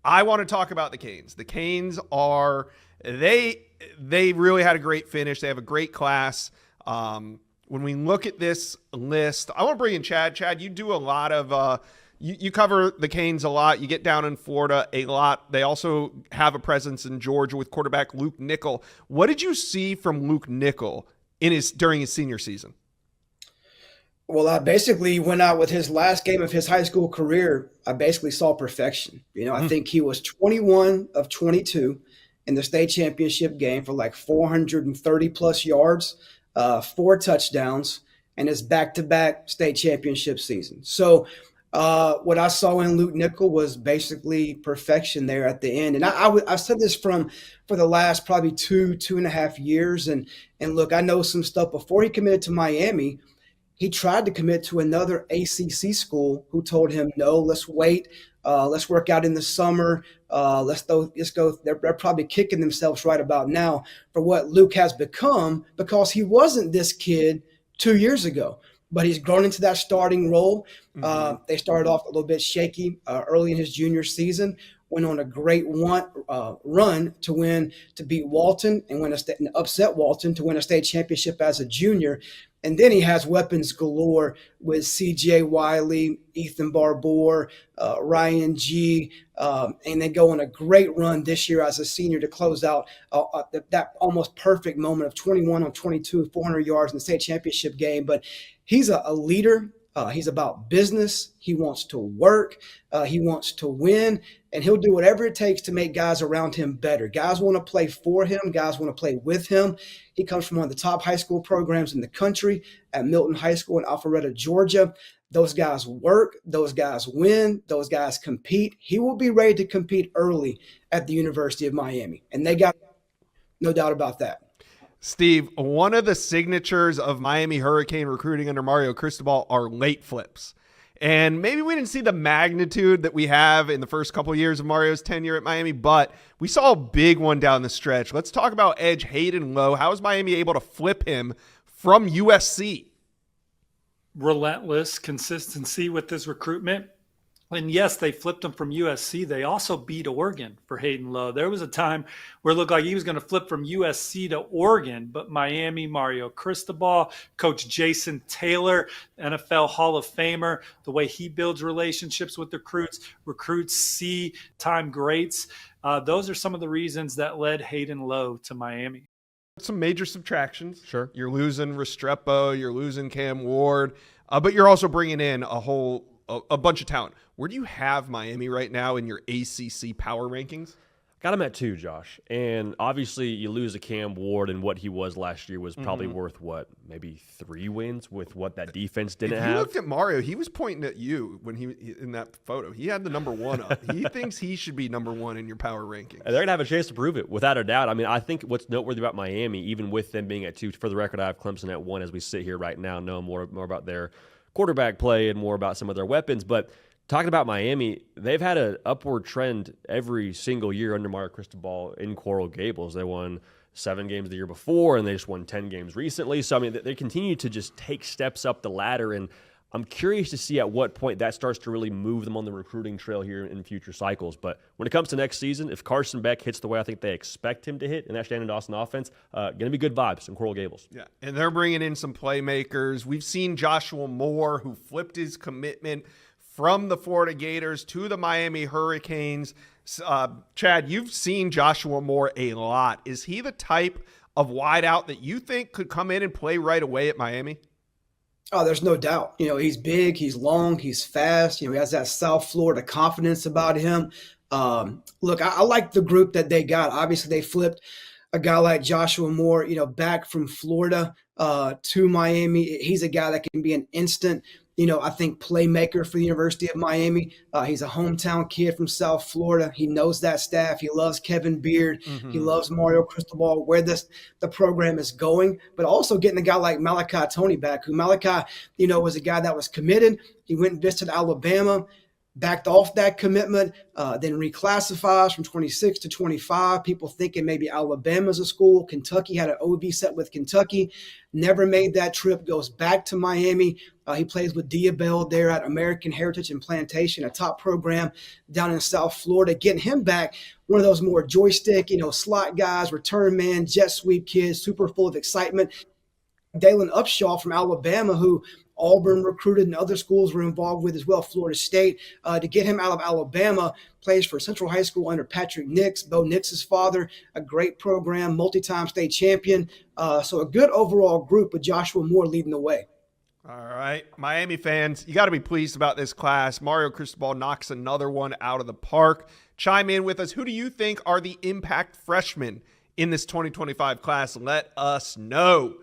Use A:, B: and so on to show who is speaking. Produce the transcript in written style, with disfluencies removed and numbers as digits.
A: I want to talk about the Canes. The Canes are they really had a great finish. They have a great class. When we look at this list, I want to bring in Chad. Chad, you do a lot of you cover the Canes a lot. You get down in Florida a lot. They also have a presence in Georgia with quarterback Luke Nickel. What did you see from Luke Nickel during his senior season?
B: Well, I basically went out with his last game of his high school career. I basically saw perfection. I think he was 21 of 22 in the state championship game for like 430 plus yards, 4 touchdowns, and his back-to-back state championship season. So what I saw in Luke Nickel was basically perfection there at the end. And I've said this for the last probably 2.5 years. And look, I know some stuff. Before he committed to Miami, he tried to commit to another ACC school who told him, no, let's wait. Let's work out in the summer. Let's go. They're probably kicking themselves right about now for what Luke has become, because he wasn't this kid 2 years ago, but he's grown into that starting role. They started off a little bit shaky early in his junior season, went on a great run to beat Walton and upset Walton to win a state championship as a junior. And then he has weapons galore with C.J. Wiley, Ethan Barbour, Ryan G. And they go on a great run this year as a senior to close out that almost perfect moment of 21 on 22, 400 yards in the state championship game. But he's a leader. He's about business. He wants to work. He wants to win. And he'll do whatever it takes to make guys around him better. Guys want to play for him. Guys want to play with him. He comes from one of the top high school programs in the country at Milton High School in Alpharetta, Georgia. Those guys work. Those guys win. Those guys compete. He will be ready to compete early at the University of Miami. And they got no doubt about that.
A: Steve, one of the signatures of Miami Hurricane recruiting under Mario Cristobal are late flips. And maybe we didn't see the magnitude that we have in the first couple of years of Mario's tenure at Miami, but we saw a big one down the stretch. Let's talk about edge Hayden Lowe. How is Miami able to flip him from USC?
C: Relentless consistency with this recruitment. And yes, they flipped him from USC. They also beat Oregon for Hayden Lowe. There was a time where it looked like he was going to flip from USC to Oregon, but Miami, Mario Cristobal, Coach Jason Taylor, NFL Hall of Famer, the way he builds relationships with recruits see time greats. Those are some of the reasons that led Hayden Lowe to Miami.
A: Some major subtractions.
D: Sure.
A: You're losing Restrepo, you're losing Cam Ward, but you're also bringing in a bunch of talent. Where do you have Miami right now in your ACC power rankings?
D: Got him at 2, Josh. And obviously you lose a Cam Ward, and what he was last year was probably worth, maybe 3 wins with what that defense didn't have.
A: If you looked at Mario, he was pointing at you when he in that photo. He had the number 1 up. He thinks he should be number 1 in your power rankings.
D: And they're going to have a chance to prove it, without a doubt. I mean, I think what's noteworthy about Miami, even with them being at 2, for the record, I have Clemson at 1 as we sit here right now, know more about their quarterback play and more about some of their weapons. But talking about Miami, they've had an upward trend every single year under Mario Cristobal in Coral Gables. They won 7 games the year before, and they just won 10 games recently. So, I mean, they continue to just take steps up the ladder, and I'm curious to see at what point that starts to really move them on the recruiting trail here in future cycles. But when it comes to next season, if Carson Beck hits the way I think they expect him to hit in that Shannon Dawson offense, going to be good vibes in Coral Gables.
A: Yeah, and they're bringing in some playmakers. We've seen Joshua Moore, who flipped his commitment from the Florida Gators to the Miami Hurricanes. Chad, you've seen Joshua Moore a lot. Is he the type of wideout that you think could come in and play right away at Miami?
B: Oh, there's no doubt. He's big, he's long, he's fast. He has that South Florida confidence about him. Look, I like the group that they got. Obviously, they flipped a guy like Joshua Moore, back from Florida to Miami. He's a guy that can be an instant, I think, playmaker for the University of Miami. He's a hometown kid from South Florida. He knows that staff. He loves Kevin Beard. He loves Mario Cristobal, where the program is going. But also getting a guy like Malachi Tony back, who Malachi, was a guy that was committed. He went and visited Alabama. backed off that commitment, then reclassifies from 26 to 25. People thinking maybe Alabama's a school. Kentucky had an OV set with Kentucky. Never made that trip, goes back to Miami. He plays with Diabell there at American Heritage and Plantation, a top program down in South Florida. Getting him back, one of those more joystick, slot guys, return man, jet sweep kids, super full of excitement. Dalen Upshaw from Alabama, who Auburn recruited and other schools were involved with as well, Florida State, to get him out of Alabama, plays for Central High School under Patrick Nix, Bo Nix's father, a great program, multi-time state champion. So a good overall group with Joshua Moore leading the way.
A: All right, Miami fans, you got to be pleased about this class. Mario Cristobal knocks another one out of the park. Chime in with us. Who do you think are the impact freshmen in this 2025 class? Let us know.